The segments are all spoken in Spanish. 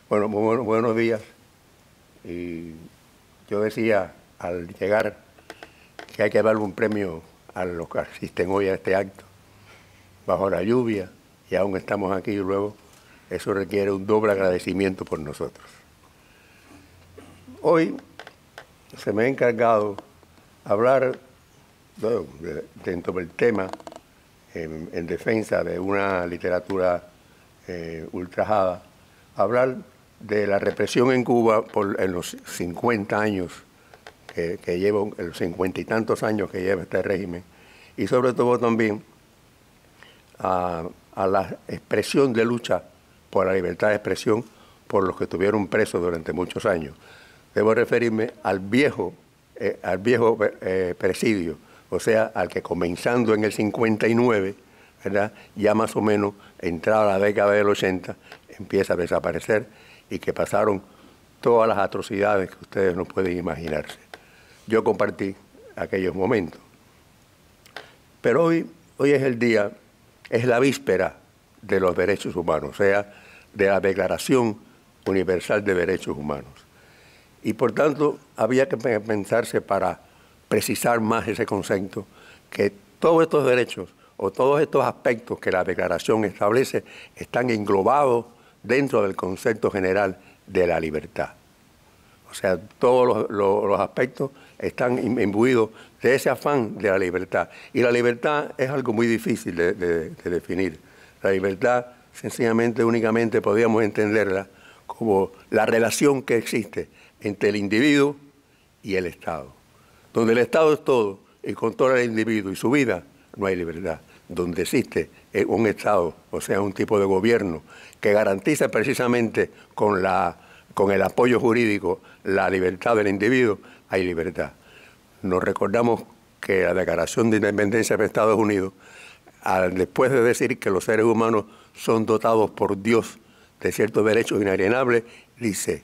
Bueno, buenos días. Y yo decía al llegar que hay que darle un premio a los que asisten hoy a este acto, bajo la lluvia, y aún estamos aquí y luego eso requiere un doble agradecimiento por nosotros. Hoy se me ha encargado hablar, bueno, dentro del tema, en defensa de una literatura ultrajada, hablar de la represión en Cuba en los 50 años que lleva, en los 50 y tantos años que lleva este régimen, y sobre todo también a la expresión de lucha por la libertad de expresión por los que estuvieron presos durante muchos años. Debo referirme al viejo presidio, o sea, al que comenzando en el 59, ¿verdad?, ya más o menos entrada la década del 80, empieza a desaparecer y que pasaron todas las atrocidades que ustedes no pueden imaginarse. Yo compartí aquellos momentos. Pero hoy es el día, es la víspera de los derechos humanos, o sea, de la Declaración Universal de Derechos Humanos. Y por tanto, había que pensarse para precisar más ese concepto, que todos estos derechos o todos estos aspectos que la Declaración establece están englobados dentro del concepto general de la libertad. O sea, todos los aspectos están imbuidos de ese afán de la libertad. Y la libertad es algo muy difícil de definir. La libertad, sencillamente, únicamente podríamos entenderla como la relación que existe entre el individuo y el Estado. Donde el Estado es todo y controla al individuo y su vida, no hay libertad. Donde existe un Estado, o sea, un tipo de gobierno que garantiza precisamente con el apoyo jurídico la libertad del individuo, hay libertad. Nos recordamos que la Declaración de Independencia de Estados Unidos, después de decir que los seres humanos son dotados por Dios de ciertos derechos inalienables, dice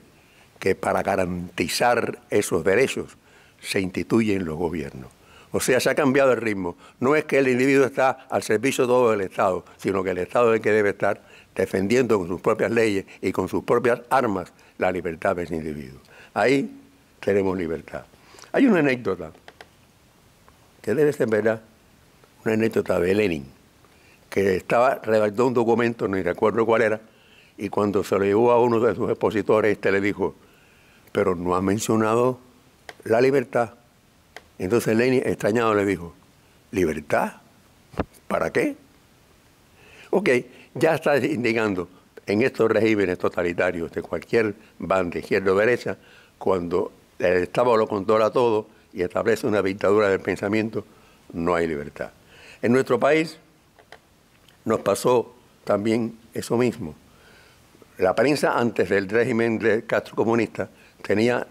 que para garantizar esos derechos se instituyen los gobiernos. O sea, se ha cambiado el ritmo. No es que el individuo está al servicio todo del Estado, sino que el Estado es el que debe estar defendiendo con sus propias leyes y con sus propias armas la libertad del individuo. Ahí tenemos libertad. Hay una anécdota que debe ser verdad, una anécdota de Lenin, que redactó un documento, no recuerdo cuál era, y cuando se lo llevó a uno de sus expositores, le dijo: pero no ha mencionado la libertad. Entonces Lenin, extrañado, le dijo: ¿libertad? ¿Para qué? Ok, ya está indicando en estos regímenes totalitarios de cualquier banda, izquierda o derecha, cuando el Estado lo controla todo y establece una dictadura del pensamiento, no hay libertad. En nuestro país nos pasó también eso mismo. La prensa antes del régimen de Castro comunista tenía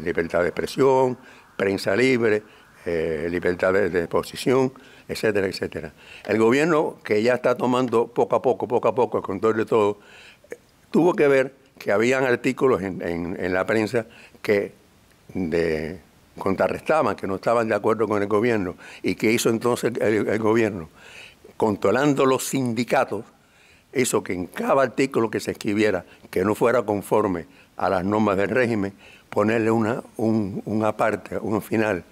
libertad de expresión, prensa libre, libertad de exposición, etcétera, etcétera. El gobierno, que ya está tomando poco a poco el control de todo, tuvo que ver que habían artículos en la prensa que contrarrestaban, que no estaban de acuerdo con el gobierno. ¿Y qué hizo entonces el gobierno? Controlando los sindicatos, hizo que en cada artículo que se escribiera que no fuera conforme a las normas del régimen, ponerle una parte, un final,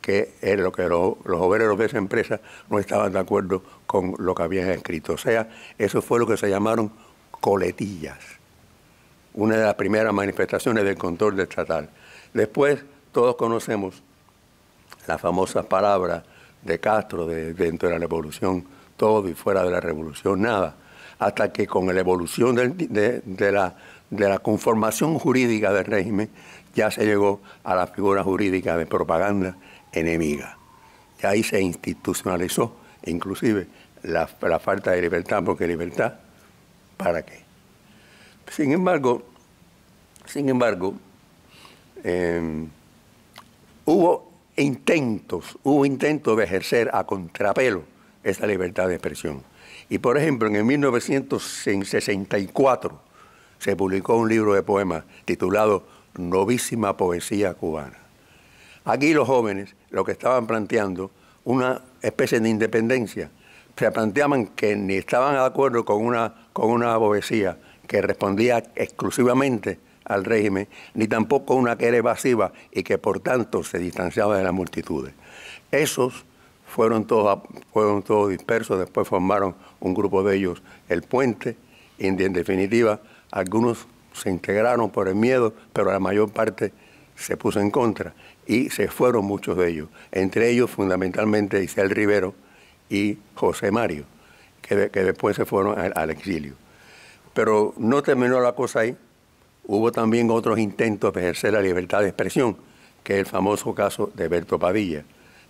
que es lo que los obreros de esa empresa no estaban de acuerdo con lo que habían escrito. O sea, eso fue lo que se llamaron coletillas, una de las primeras manifestaciones del control estatal. Después, todos conocemos las famosas palabras de Castro dentro de la revolución, todo, y fuera de la revolución, nada. Hasta que con la evolución de la conformación jurídica del régimen, ya se llegó a la figura jurídica de propaganda enemiga. Y ahí se institucionalizó, inclusive, la falta de libertad, porque libertad, ¿para qué? Sin embargo, hubo intentos de ejercer a contrapelo esa libertad de expresión. Y, por ejemplo, en el 1964 se publicó un libro de poemas titulado Novísima Poesía Cubana. Aquí los jóvenes lo que estaban planteando, una especie de independencia, se planteaban que ni estaban de acuerdo con una poesía que respondía exclusivamente al régimen, ni tampoco una que era evasiva y que por tanto se distanciaba de las multitudes. Esos fueron todos dispersos, después formaron un grupo de ellos, el Puente, y en definitiva algunos se integraron por el miedo, pero la mayor parte se puso en contra y se fueron muchos de ellos, entre ellos fundamentalmente Isel Rivero y José Mario, que después se fueron al exilio. Pero no terminó la cosa ahí. Hubo también otros intentos de ejercer la libertad de expresión, que es el famoso caso de Berto Padilla,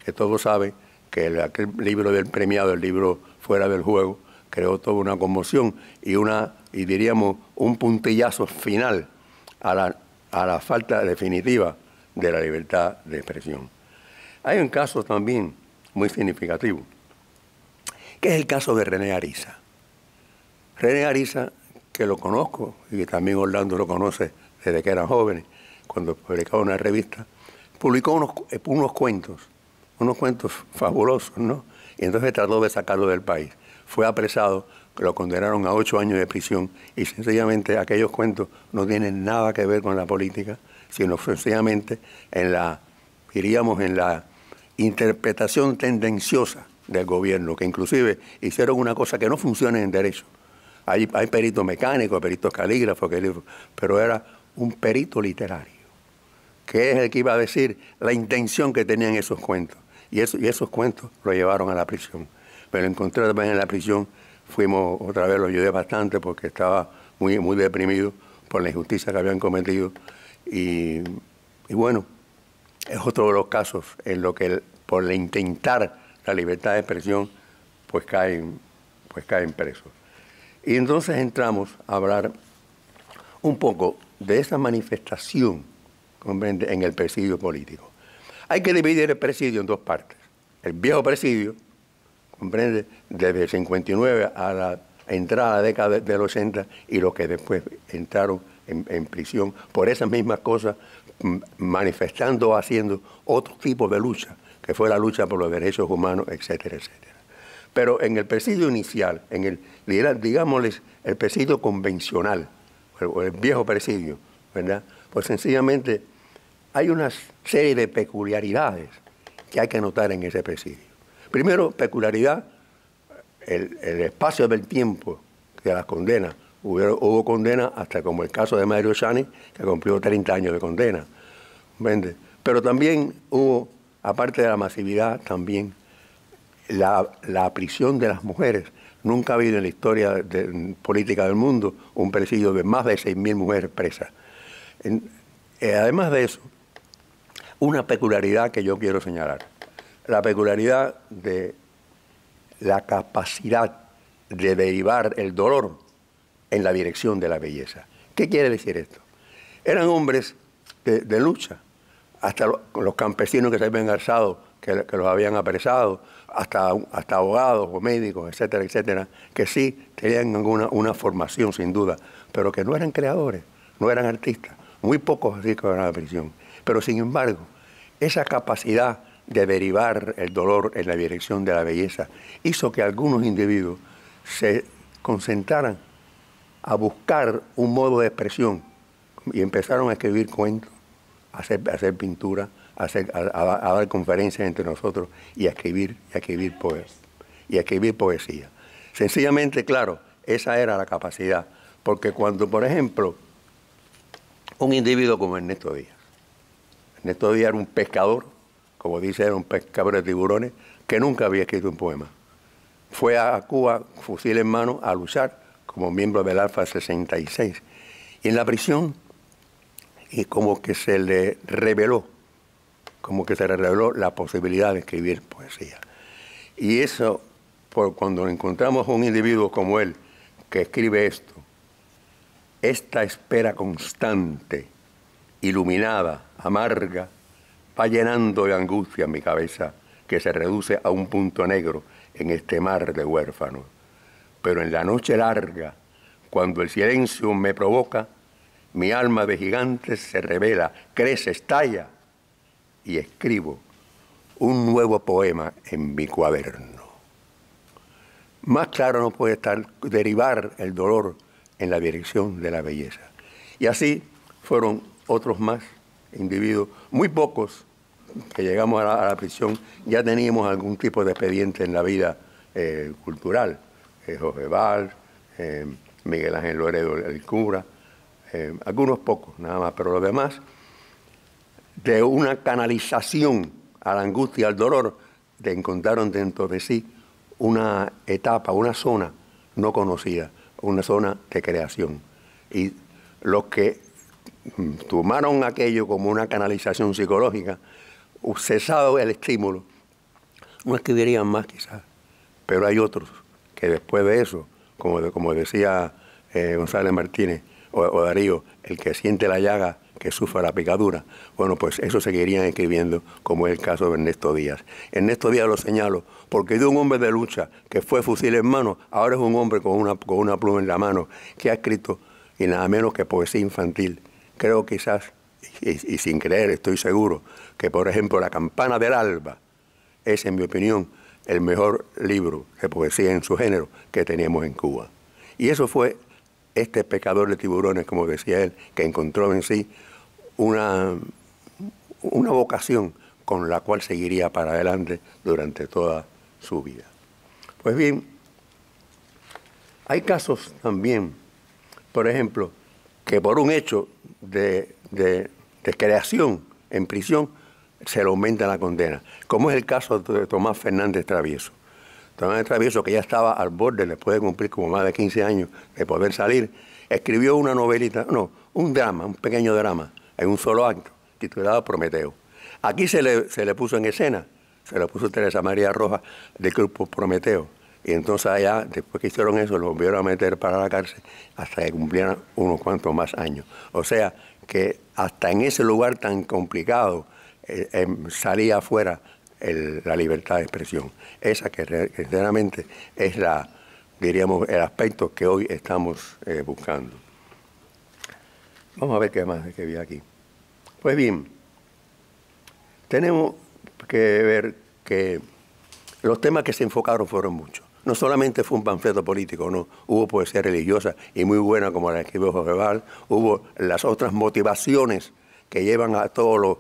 que todos saben que aquel libro del premiado, el libro Fuera del Juego, creó toda una conmoción y diríamos un puntillazo final a la falta definitiva de la libertad de expresión. Hay un caso también muy significativo, que es el caso de René Ariza. René Ariza, que lo conozco y que también Orlando lo conoce desde que eran jóvenes, cuando publicaba una revista, publicó unos cuentos fabulosos, ¿no? Y entonces trató de sacarlo del país. Fue apresado, lo condenaron a 8 años de prisión y sencillamente aquellos cuentos no tienen nada que ver con la política, sino sencillamente en la interpretación tendenciosa del gobierno, que inclusive hicieron una cosa que no funciona en derecho. Hay peritos mecánicos, peritos calígrafos, pero era un perito literario, que es el que iba a decir la intención que tenían esos cuentos. Y esos cuentos lo llevaron a la prisión. Me lo encontré también en la prisión, fuimos otra vez, lo ayudé bastante porque estaba muy, muy deprimido por la injusticia que habían cometido. Y bueno, es otro de los casos en lo que por intentar la libertad de expresión, pues caen presos. Y entonces entramos a hablar un poco de esa manifestación, ¿comprende?, en el presidio político. Hay que dividir el presidio en dos partes. El viejo presidio, ¿comprende?, desde el 59 a la entrada a la década del 80 y los que después entraron en prisión por esas mismas cosas, manifestando o haciendo otro tipo de lucha, que fue la lucha por los derechos humanos, etcétera, etcétera. Pero en el presidio inicial, digámosles, el presidio convencional, o el viejo presidio, ¿verdad?, pues sencillamente hay una serie de peculiaridades que hay que notar en ese presidio. Primero, peculiaridad, el espacio del tiempo de las condenas. Hubo condenas hasta como el caso de Mario Chani, que cumplió 30 años de condena. ¿Entiendes? Pero también hubo, aparte de la masividad, también la prisión de las mujeres. Nunca ha habido en la historia política del mundo un presidio de más de 6.000 mujeres presas. Además de eso, una peculiaridad que yo quiero señalar, la peculiaridad de la capacidad de derivar el dolor en la dirección de la belleza. ¿Qué quiere decir esto? Eran hombres de lucha, hasta los campesinos que se habían alzado, que los habían apresado, hasta abogados o médicos, etcétera, etcétera, que sí tenían una formación sin duda, pero que no eran creadores, no eran artistas, muy pocos así que eran a la prisión. Pero sin embargo, esa capacidad de derivar el dolor en la dirección de la belleza hizo que algunos individuos se concentraran a buscar un modo de expresión y empezaron a escribir cuentos, a hacer pintura, a dar conferencias entre nosotros y a escribir poesía. Sencillamente, claro, esa era la capacidad, porque cuando, por ejemplo, un individuo como Ernesto Díaz era un pescador, como dice, era un pescador de tiburones, que nunca había escrito un poema. Fue a Cuba, fusil en mano, a luchar como miembro del Alfa 66. Y en la prisión, y como que se le reveló la posibilidad de escribir poesía. Y eso, cuando encontramos a un individuo como él, que escribe esto, esta espera constante, iluminada, amarga, va llenando de angustia mi cabeza, que se reduce a un punto negro en este mar de huérfanos. Pero en la noche larga, cuando el silencio me provoca, mi alma de gigante se revela, crece, estalla, y escribo un nuevo poema en mi cuaderno. Más claro no puede estar derivar el dolor en la dirección de la belleza. Y así fueron otros más individuos, muy pocos, que llegamos a la prisión, ya teníamos algún tipo de expediente en la vida cultural. Jorge Valls, Miguel Ángel Loredo, el cura, algunos pocos nada más, pero los demás, de una canalización a la angustia, al dolor, encontraron dentro de sí una etapa, una zona no conocida, una zona de creación. Y los que tomaron aquello como una canalización psicológica, cesado el estímulo, no escribirían más quizás, pero hay otros que después de eso, como decía González Martínez o Darío, el que siente la llaga, que sufra la picadura, bueno, pues eso seguirían escribiendo, como es el caso de Ernesto Díaz. Ernesto Díaz lo señalo, porque de un hombre de lucha que fue fusil en mano, ahora es un hombre con una pluma en la mano, que ha escrito, y nada menos que poesía infantil. Creo quizás, y sin creer, estoy seguro, que por ejemplo La campana del alba es, en mi opinión, el mejor libro de poesía en su género que teníamos en Cuba. Y eso fue este pescador de tiburones, como decía él, que encontró en sí una vocación con la cual seguiría para adelante durante toda su vida. Pues bien, hay casos también, por ejemplo, que por un hecho de creación en prisión se le aumenta la condena, como es el caso de Tomás Fernández Travieso. Tomás Travieso, que ya estaba al borde, después de cumplir como más de 15 años de poder salir, escribió una novelita, no, un drama, un pequeño drama, en un solo acto, titulado Prometeo. Aquí se le puso en escena, se le puso Teresa María Rojas del grupo Prometeo. Y entonces allá, después que hicieron eso, lo volvieron a meter para la cárcel hasta que cumplieran unos cuantos más años. O sea, que hasta en ese lugar tan complicado salía afuera la libertad de expresión. Esa que sinceramente es diríamos, el aspecto que hoy estamos buscando. Vamos a ver qué más que vi aquí. Pues bien, tenemos que ver que los temas que se enfocaron fueron muchos. No solamente fue un panfleto político, no. Hubo poesía religiosa y muy buena como la escribió Jorge Valls. Hubo las otras motivaciones que llevan a todos los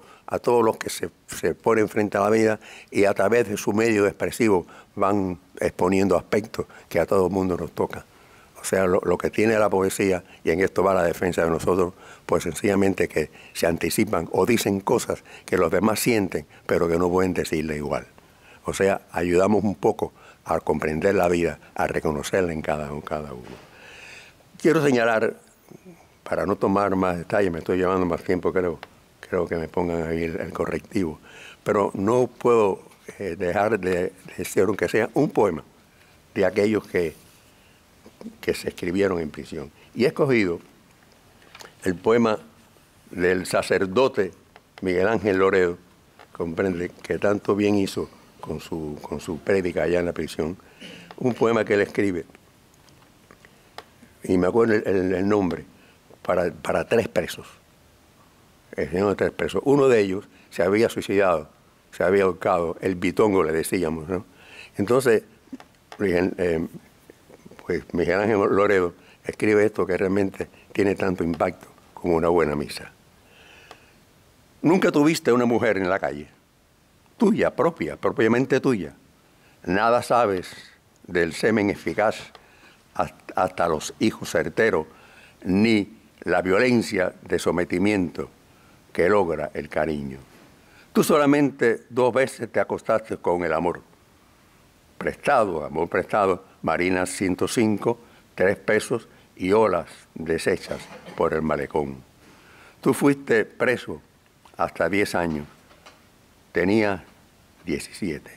que se ponen frente a la vida y a través de su medio expresivo van exponiendo aspectos que a todo el mundo nos toca. O sea, lo que tiene la poesía, y en esto va la defensa de nosotros, pues sencillamente que se anticipan o dicen cosas que los demás sienten, pero que no pueden decirle igual. O sea, ayudamos un poco a comprender la vida, a reconocerla en cada uno. Quiero señalar, para no tomar más detalles, me estoy llevando más tiempo, creo que me pongan ahí el correctivo, pero no puedo dejar de decir, aunque sea un poema, de aquellos que se escribieron en prisión. Y he escogido el poema del sacerdote Miguel Ángel Loredo, comprende, que tanto bien hizo con su prédica allá en la prisión, un poema que él escribe, y me acuerdo el nombre, para 3 presos. El señor de 3 presos. Uno de ellos se había suicidado, se había ahorcado, el bitongo le decíamos, ¿no? Entonces, pues Miguel Ángel Loredo escribe esto que realmente tiene tanto impacto como una buena misa. Nunca tuviste una mujer en la calle, tuya, propiamente tuya. Nada sabes del semen eficaz hasta los hijos certeros, ni la violencia de sometimiento que logra el cariño. Tú solamente 2 veces te acostaste con el amor prestado, Marina 105, 3 pesos y olas deshechas por el malecón. Tú fuiste preso hasta 10 años, tenías 17.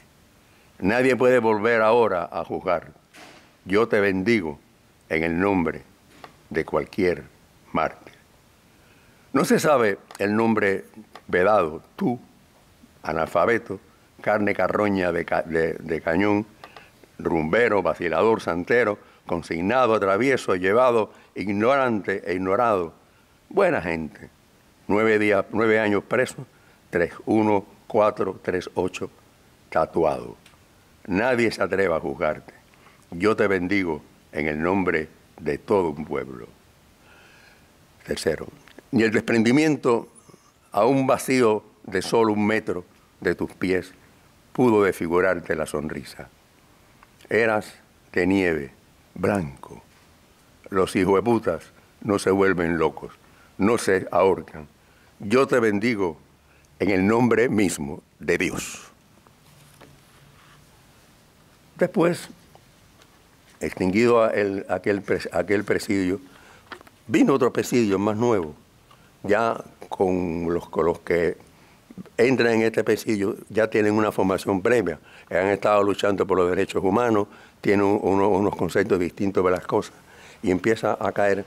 Nadie puede volver ahora a juzgar. Yo te bendigo en el nombre de cualquier mártir. No se sabe el nombre vedado, tú, analfabeto, carne carroña de cañón, rumbero, vacilador, santero, consignado, travieso, llevado, ignorante e ignorado. Buena gente. 9 años preso, 31438 tatuado. Nadie se atreva a juzgarte. Yo te bendigo en el nombre de todo un pueblo. Tercero, ni el desprendimiento a un vacío de solo 1 metro de tus pies pudo desfigurarte la sonrisa. Eras de nieve, blanco. Los hijueputas no se vuelven locos, no se ahorcan. Yo te bendigo en el nombre mismo de Dios. Después, extinguido aquel presidio, vino otro presidio más nuevo, ya con los que entran en este presidio, ya tienen una formación previa, han estado luchando por los derechos humanos, tienen unos conceptos distintos de las cosas, y empieza a caer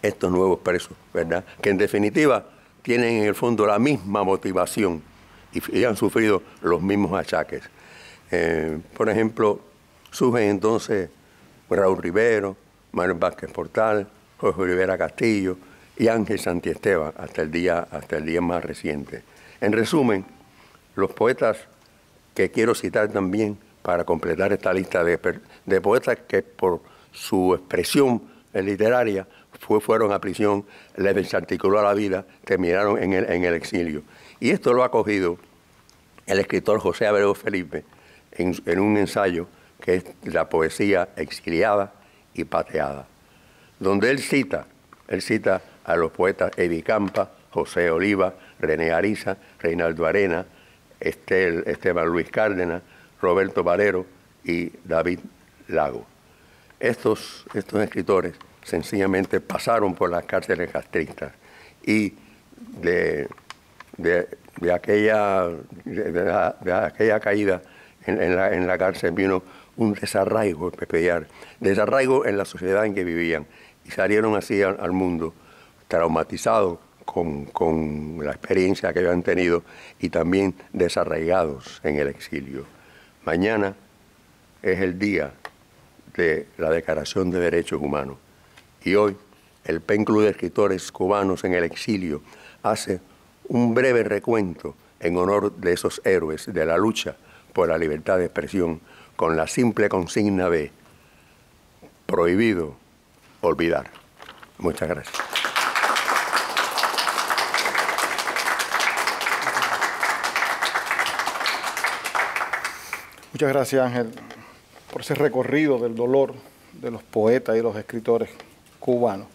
estos nuevos presos, ¿verdad? Que en definitiva tienen en el fondo la misma motivación y han sufrido los mismos achaques. Por ejemplo, surgen entonces Raúl Rivero, Manuel Vázquez Portal, Jorge Rivera Castillo y Ángel Santiesteban hasta el día más reciente. En resumen, los poetas que quiero citar también para completar esta lista de poetas que por su expresión literaria fueron a prisión, les desarticuló la vida, terminaron en el exilio. Y esto lo ha cogido el escritor José Abreu Felipe en un ensayo que es La poesía exiliada y pateada, donde él cita a los poetas Evi Campa, José Oliva, René Ariza, Reinaldo Arena, Esteban Luis Cárdenas, Roberto Valero y David Lago. Estos escritores sencillamente pasaron por las cárceles castristas y de aquella caída en la cárcel vino un desarraigo peculiar, desarraigo en la sociedad en que vivían, y salieron así al mundo traumatizados con la experiencia que habían tenido y también desarraigados en el exilio. Mañana es el día de la Declaración de Derechos Humanos y hoy el PEN Club de Escritores Cubanos en el Exilio hace un breve recuento en honor de esos héroes de la lucha por la libertad de expresión con la simple consigna de prohibido olvidar. Muchas gracias. Muchas gracias, Ángel, por ese recorrido del dolor de los poetas y los escritores cubanos.